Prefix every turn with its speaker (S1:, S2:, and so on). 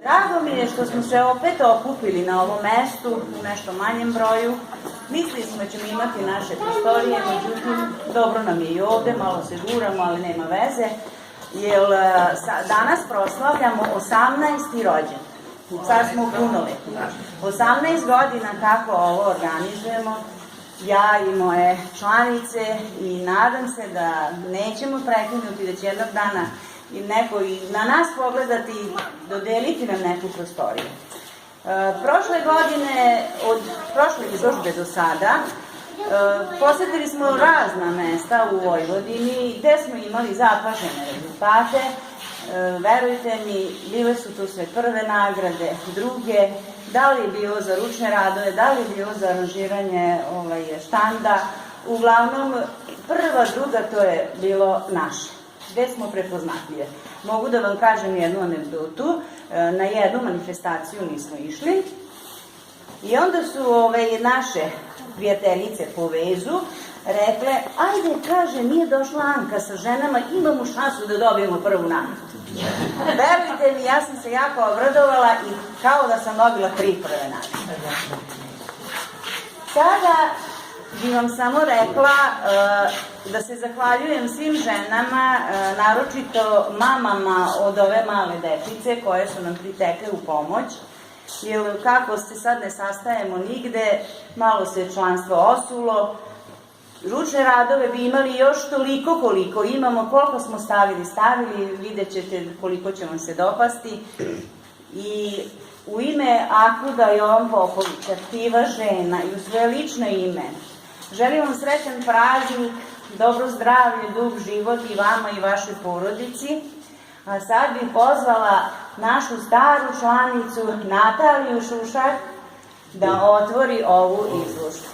S1: Drago mi je što smo se opet okupili na ovom mestu u nešto manjem broju. Mislili smo da ćemo imati naše prostorije, međutim, dobro nam je i ovde, malo se guramo, ali nema veze, jer danas proslavljamo 18. rođendan. Sad smo u punoletku. 18 godina kako ovo organizujemo, ja i moje članice, i nadam se da nećemo prekinuti, da će jednog dana i neko i na nas pogledati i dodeliti nam neku prostoriju. Prošle godine, od prošle izložbe do sada, posetili smo razna mesta u Vojvodini gde smo imali zapažene rezultate. Verujte mi, bile su tu sve prve nagrade, druge, da li je bilo za ručne radove, da li je bilo za aranžiranje štanda. Uglavnom, prva, druga, to je bilo naše, gde smo prepoznatljive. Mogu da vam kažem jednu anegdotu, na jednu manifestaciju nismo išli i onda su naše prijateljice po vezu rekle, ajde, kaže, nije došla Anka sa ženama, imamo šansu da dobijemo prvu nagradu. Verujte mi, ja sam se jako obradovala i kao da sam dobila 3 prve nagrade. Sada bi vam samo rekla da se zahvaljujem svim ženama, naročito mamama od ove male dečice koje su nam pritekle u pomoć, jer kako se sad ne sastajemo nigde, malo se članstvo osulo. Ručne radove bi imali još toliko koliko imamo, koliko smo stavili, vidjet ćete koliko će vam se dopasti. I u ime Akluda Jovan Popović, aktiva žena, i u svoje lično ime, želim vam srećan praznik, dobro zdravlje, dug život i vama i vašoj porodici. A sad bih pozvala našu staru članicu Nataliju Šušak da otvori ovu izložbu.